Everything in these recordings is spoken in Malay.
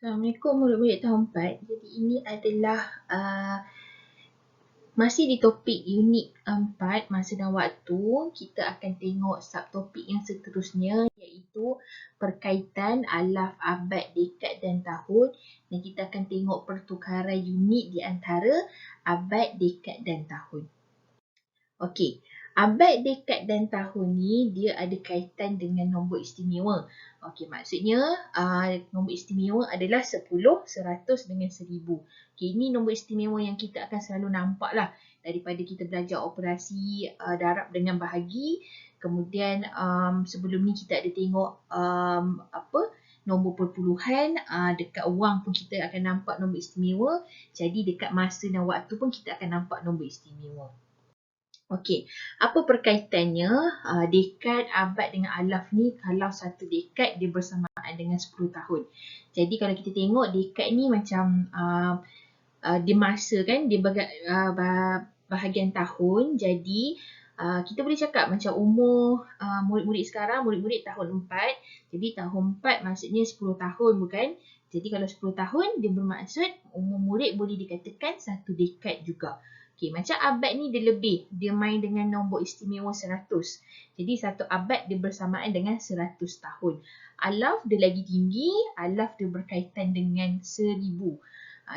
Assalamualaikum murid-murid tahun 4. Jadi ini adalah masih di topik unit 4 masa dan waktu. Kita akan tengok subtopik yang seterusnya iaitu perkaitan alaf, abad, dekad dan tahun. Dan kita akan tengok pertukaran unit di antara abad, dekad dan tahun. Okey, abad, dekad dan tahun ni dia ada kaitan dengan nombor istimewa. Okey, maksudnya nombor istimewa adalah 10, 100 dengan 1000. Okey, ini nombor istimewa yang kita akan selalu nampak lah daripada kita belajar operasi darab dengan bahagi. Kemudian sebelum ni kita ada tengok nombor perpuluhan, dekat wang pun kita akan nampak nombor istimewa. Jadi dekat masa dan waktu pun kita akan nampak nombor istimewa. Okey, apa perkaitannya dekad, abad dengan alaf ni? Kalau satu dekad dia bersamaan dengan 10 tahun. Jadi kalau kita tengok dekad ni macam dia masa kan, dia bahagian tahun. Jadi kita boleh cakap macam umur murid-murid sekarang, murid-murid tahun 4. Jadi tahun 4 maksudnya 10 tahun bukan? Jadi kalau 10 tahun dia bermaksud umur murid boleh dikatakan satu dekad juga. Okey, macam abad ni dia lebih. Dia main dengan nombor istimewa 100. Jadi satu abad dia bersamaan dengan 100 tahun. Alaf dia lagi tinggi. Alaf dia berkaitan dengan 1000.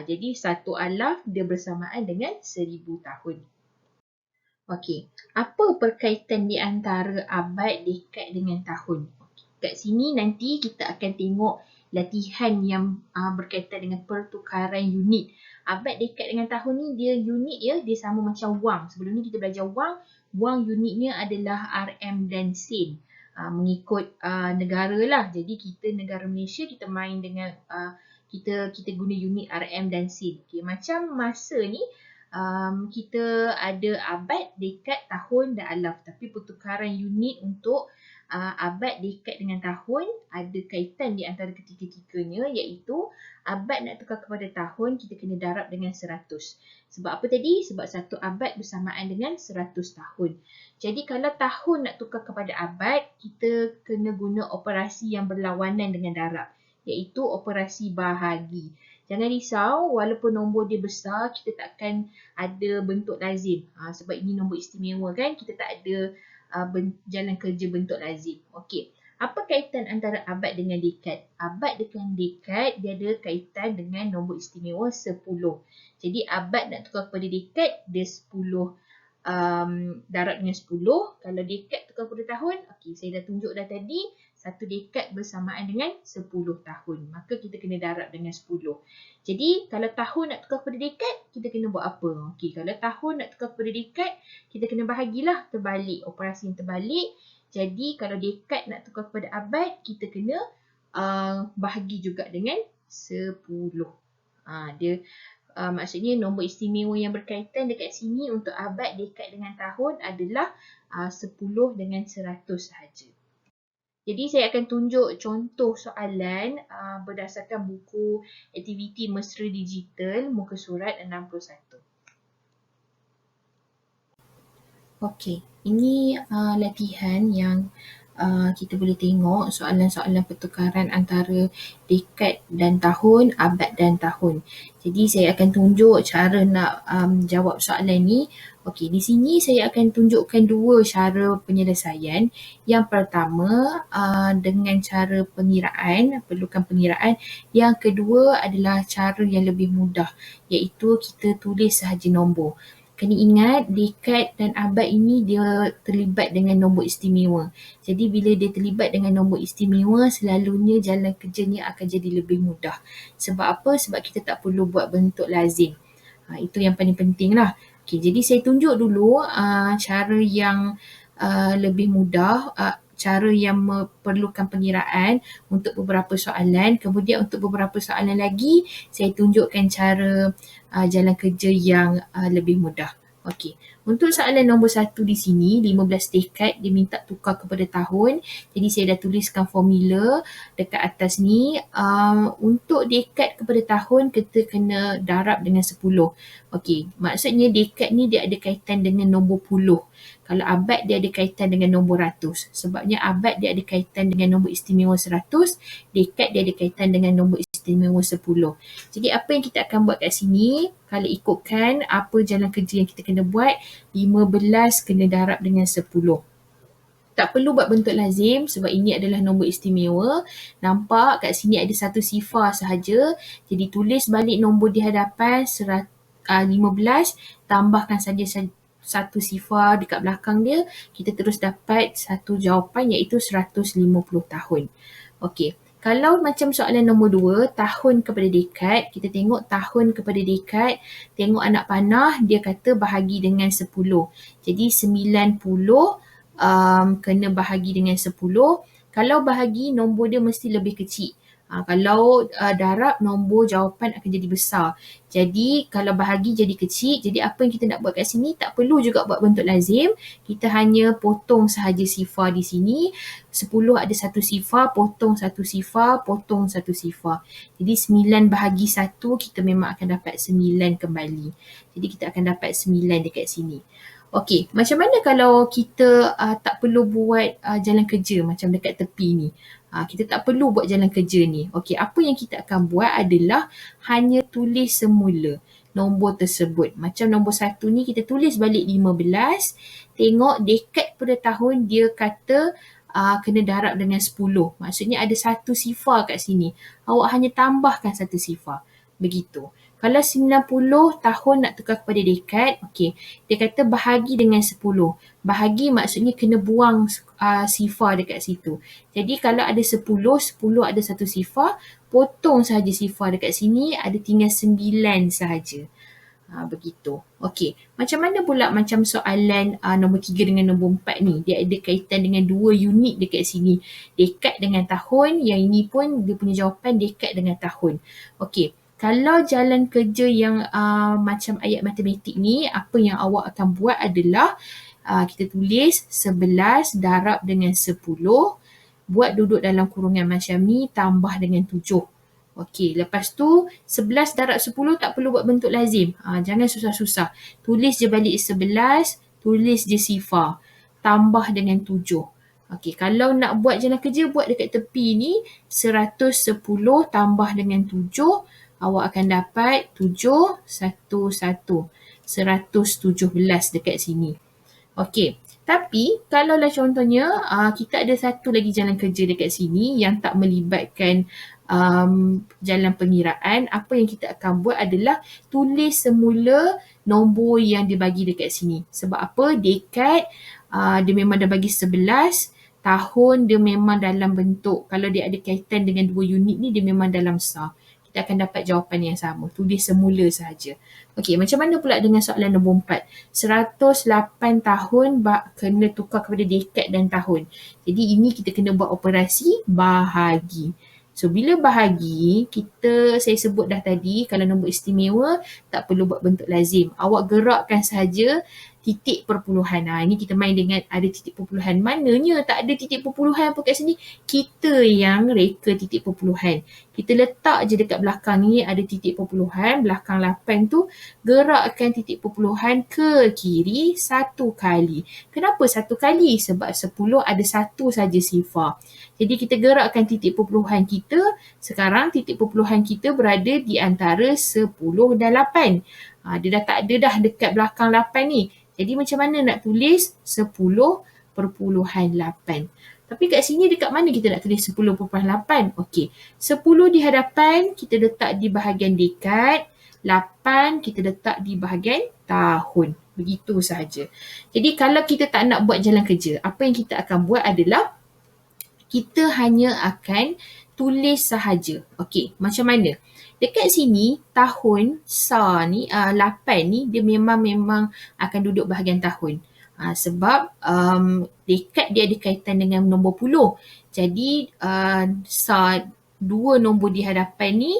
Jadi satu alaf dia bersamaan dengan 1000 tahun. Okey, apa perkaitan di antara abad, dekad dengan tahun? Kat sini nanti kita akan tengok latihan yang berkaitan dengan pertukaran unit. Abad, dekad dengan tahun ni dia unit ya, dia sama macam wang. Sebelum ni kita belajar wang. Wang unitnya adalah RM dan sen. Mengikut negara lah. Jadi kita negara Malaysia kita main dengan kita guna unit RM dan sen. Okay, macam masa ni kita ada abad, dekad, tahun dan alaf. Tapi pertukaran unit untuk abad, dekad dengan tahun ada kaitan di antara ketiga-tiganya, iaitu abad nak tukar kepada tahun kita kena darab dengan 100. Sebab apa tadi? Sebab satu abad bersamaan dengan 100 tahun. Jadi kalau tahun nak tukar kepada abad, kita kena guna operasi yang berlawanan dengan darab, iaitu operasi bahagi. Jangan risau, walaupun nombor dia besar, kita takkan ada bentuk lazim. Sebab ini nombor istimewa kan, kita tak ada jalan kerja bentuk lazim. Okey, apa kaitan antara abad dengan dekad? Abad dengan dekad dia ada kaitan dengan nombor istimewa 10. Jadi abad nak tukar kepada dekad, dia 10 darab dengan 10. Kalau dekad tukar kepada tahun, okey, saya dah tunjuk dah tadi, satu dekad bersamaan dengan 10 tahun. Maka kita kena darab dengan 10. Jadi kalau tahun nak tukar kepada dekad, kita kena buat apa? Okey, kalau tahun nak tukar kepada dekad, kita kena bahagilah, terbalik. Operasi yang terbalik. Jadi kalau dekad nak tukar kepada abad, kita kena bahagi juga dengan 10. Maksudnya nombor istimewa yang berkaitan dekat sini untuk abad, dekad dengan tahun adalah 10 dengan 100 sahaja. Jadi saya akan tunjuk contoh soalan berdasarkan buku aktiviti mesra digital muka surat 61. Okey, ini latihan yang kita boleh tengok soalan-soalan pertukaran antara dekad dan tahun, abad dan tahun. Jadi saya akan tunjuk cara nak jawab soalan ni. Okey, di sini saya akan tunjukkan dua cara penyelesaian. Yang pertama dengan cara pengiraan, perlukan pengiraan. Yang kedua adalah cara yang lebih mudah, iaitu kita tulis sahaja nombor. Kena ingat dekad dan abad ini dia terlibat dengan nombor istimewa. Jadi bila dia terlibat dengan nombor istimewa, selalunya jalan kerjanya akan jadi lebih mudah. Sebab apa? Sebab kita tak perlu buat bentuk lazim. Itu yang paling penting lah. Okay, jadi saya tunjuk dulu cara yang lebih mudah, cara yang memerlukan pengiraan untuk beberapa soalan. Kemudian untuk beberapa soalan lagi, saya tunjukkan cara jalan kerja yang lebih mudah. Okey, untuk soalan nombor 1 di sini, 15 dekad dia minta tukar kepada tahun. Jadi saya dah tuliskan formula dekat atas ni. Untuk dekad kepada tahun, kita kena darab dengan 10. Okey, maksudnya dekad ni dia ada kaitan dengan nombor puluh. Kalau abad dia ada kaitan dengan nombor ratus. Sebabnya abad dia ada kaitan dengan nombor istimewa 100, dekad dia ada kaitan dengan nombor istimewa istimewa 10. Jadi apa yang kita akan buat kat sini, kalau ikutkan apa jalan kerja yang kita kena buat, 15 kena darab dengan 10. Tak perlu buat bentuk lazim sebab ini adalah nombor istimewa. Nampak kat sini ada satu sifar sahaja. Jadi tulis balik nombor di hadapan 15, tambahkan saja satu sifar dekat belakang dia. Kita terus dapat satu jawapan iaitu 150 tahun. Okey. Kalau macam soalan nombor 2, tahun kepada dekad, kita tengok tahun kepada dekad, tengok anak panah, dia kata bahagi dengan 10. Jadi 90 kena bahagi dengan 10. Kalau bahagi, nombor dia mesti lebih kecil. Kalau darab, nombor jawapan akan jadi besar. Jadi kalau bahagi jadi kecil, jadi apa yang kita nak buat kat sini, tak perlu juga buat bentuk lazim. Kita hanya potong sahaja sifar di sini. 10 ada satu sifar, potong satu sifar, potong satu sifar. Jadi 9 bahagi 1, kita memang akan dapat 9 kembali. Jadi kita akan dapat 9 dekat sini. Okey, macam mana kalau kita tak perlu buat jalan kerja macam dekat tepi ni? Kita tak perlu buat jalan kerja ni. Okey, apa yang kita akan buat adalah hanya tulis semula nombor tersebut. Macam nombor 1 ni kita tulis balik 15. Tengok dekad pada tahun dia kata kena darab dengan 10. Maksudnya ada satu sifar kat sini. Awak hanya tambahkan satu sifar. Begitu. Kalau 90 tahun nak tukar kepada dekad, okey, dia kata bahagi dengan 10. Bahagi maksudnya kena buang sifar dekat situ. Jadi kalau ada 10 ada satu sifar, potong sahaja sifar dekat sini, ada tinggal 9 sahaja. Begitu. Okey, macam mana pula macam soalan nombor 3 dengan nombor 4 ni? Dia ada kaitan dengan dua unit dekat sini. Dekad dengan tahun, yang ini pun dia punya jawapan dekad dengan tahun. Okey. Kalau jalan kerja yang macam ayat matematik ni, apa yang awak akan buat adalah kita tulis 11 darab dengan 10, buat duduk dalam kurungan macam ni, tambah dengan 7. Okey, lepas tu 11 darab 10 tak perlu buat bentuk lazim. Jangan susah-susah. Tulis je balik 11, tulis je sifar, tambah dengan 7. Okey, kalau nak buat jalan kerja, buat dekat tepi ni, 110 tambah dengan 7, awak akan dapat 7, 1, 1. 117 dekat sini. Okey, tapi kalaulah contohnya kita ada satu lagi jalan kerja dekat sini yang tak melibatkan jalan pengiraan, apa yang kita akan buat adalah tulis semula nombor yang dibagi dekat sini. Sebab apa? Dekad dia memang dah bagi 11, tahun dia memang dalam bentuk, kalau dia ada kaitan dengan dua unit ni, dia memang dalam SAR. Kita akan dapat jawapan yang sama. Tulis semula sahaja. Okey, macam mana pula dengan soalan nombor 4? 108 tahun kena tukar kepada dekad dan tahun. Jadi ini kita kena buat operasi bahagi. So bila bahagi, saya sebut dah tadi, kalau nombor istimewa tak perlu buat bentuk lazim. Awak gerakkan sahaja titik perpuluhan. Ini kita main dengan ada titik perpuluhan. Mananya tak ada titik perpuluhan pun kat sini. Kita yang reka titik perpuluhan. Kita letak je dekat belakang ni ada titik perpuluhan. Belakang 8 tu gerakkan titik perpuluhan ke kiri 1 kali. Kenapa 1 kali? Sebab 10 ada satu saja sifar. Jadi kita gerakkan titik perpuluhan kita. Sekarang titik perpuluhan kita berada di antara 10 dan 8. Dia dah tak ada dah dekat belakang 8 ni. Jadi macam mana nak tulis 10.8? Tapi kat sini dekat mana kita nak tulis 10.8? Okey, 10 di hadapan kita letak di bahagian dekad, 8 kita letak di bahagian tahun. Begitu sahaja. Jadi kalau kita tak nak buat jalan kerja, apa yang kita akan buat adalah kita hanya akan tulis sahaja. Okey, macam mana? Dekat sini, tahun SAR ni, 8 ni, dia memang akan duduk bahagian tahun. Sebab dekad dia ada kaitan dengan nombor puluh. Jadi, SAR dua nombor di hadapan ni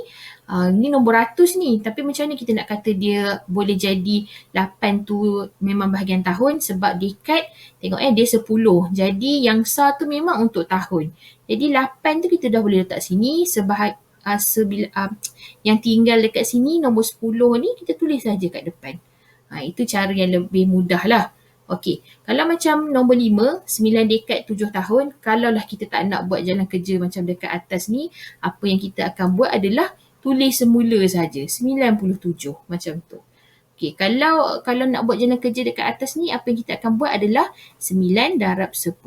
nombor ratus ni. Tapi macam mana kita nak kata dia boleh jadi 8 tu memang bahagian tahun? Sebab dekad, tengok dia 10. Jadi, yang SAR tu memang untuk tahun. Jadi, 8 tu kita dah boleh letak sini yang tinggal dekat sini nombor 10 ni kita tulis saja kat depan. Itu cara yang lebih mudah lah. Okey, kalau macam nombor 5, 9 dekad 7 tahun, kalaulah kita tak nak buat jalan kerja macam dekat atas ni, apa yang kita akan buat adalah tulis semula saja, 97 macam tu. Okey, kalau nak buat jalan kerja dekat atas ni, apa yang kita akan buat adalah 9 darab 10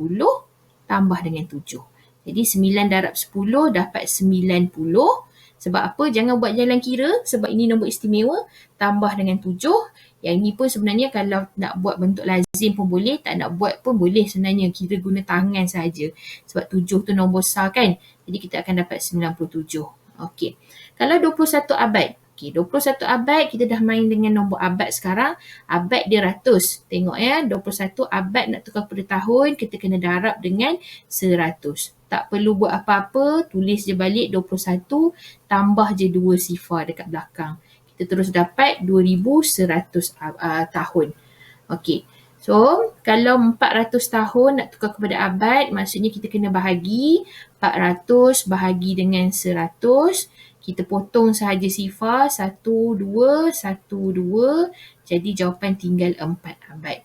tambah dengan 7. Jadi 9 darab 10 dapat 90. Sebab apa? Jangan buat jalan kira sebab ini nombor istimewa. Tambah dengan 7. Yang ini pun sebenarnya kalau nak buat bentuk lazim pun boleh, tak nak buat pun boleh sebenarnya. Kira guna tangan saja. Sebab 7 tu nombor besar kan. Jadi kita akan dapat 97. Okey. Kalau 21 abad. Okey, 21 abad kita dah main dengan nombor abad sekarang. Abad dia ratus. Tengok ya, 21 abad nak tukar kepada tahun, kita kena darab dengan 100. Tak perlu buat apa-apa, tulis je balik 21 tambah je 2 sifar dekat belakang. Kita terus dapat 2100 tahun. Okey. So, kalau 400 tahun nak tukar kepada abad, maksudnya kita kena bahagi 400 bahagi dengan 100. Kita potong sahaja sifar 1, 2, 1, 2. Jadi jawapan tinggal 4 abad.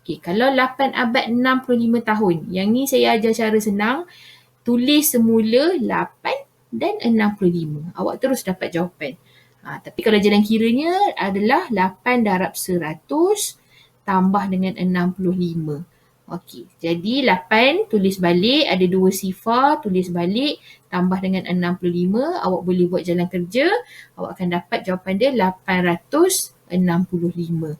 Okey, kalau 8 abad 65 tahun. Yang ni saya ajar cara senang. Tulis semula 8 dan 65. Awak terus dapat jawapan. Tapi kalau jalan kiranya adalah 8 darab 100 tambah dengan 65. Okey, jadi 8 tulis balik, ada 2 sifar, tulis balik, tambah dengan 65. Awak boleh buat jalan kerja. Awak akan dapat jawapan dia 865.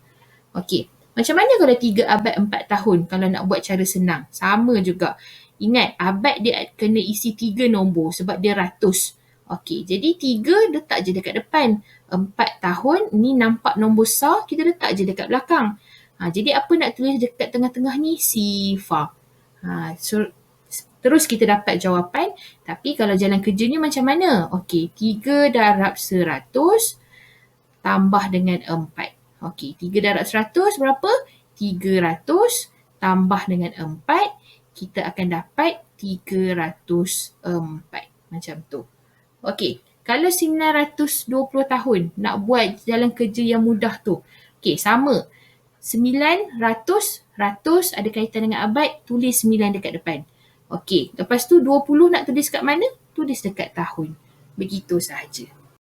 Okey, macam mana kalau 3 abad 4 tahun kalau nak buat cara senang? Sama juga. Ingat, abad dia kena isi 3 nombor sebab dia ratus. Okey, jadi 3 letak je dekat depan. 4 tahun, ni nampak nombor besar, kita letak je dekat belakang. Jadi apa nak tulis dekat tengah-tengah ni? Sifar. So, terus kita dapat jawapan. Tapi kalau jalan kerjanya macam mana? Okey, 3 darab 100 tambah dengan 4. Okey, 3 darab 100 berapa? 300 tambah dengan 4. Kita akan dapat 304. Macam tu. Okey, kalau 920 tahun nak buat jalan kerja yang mudah tu. Okey, sama. 900, 100 ada kaitan dengan abad, tulis 9 dekat depan. Okey, lepas tu 20 nak tulis kat mana? Tulis dekat tahun. Begitu sahaja.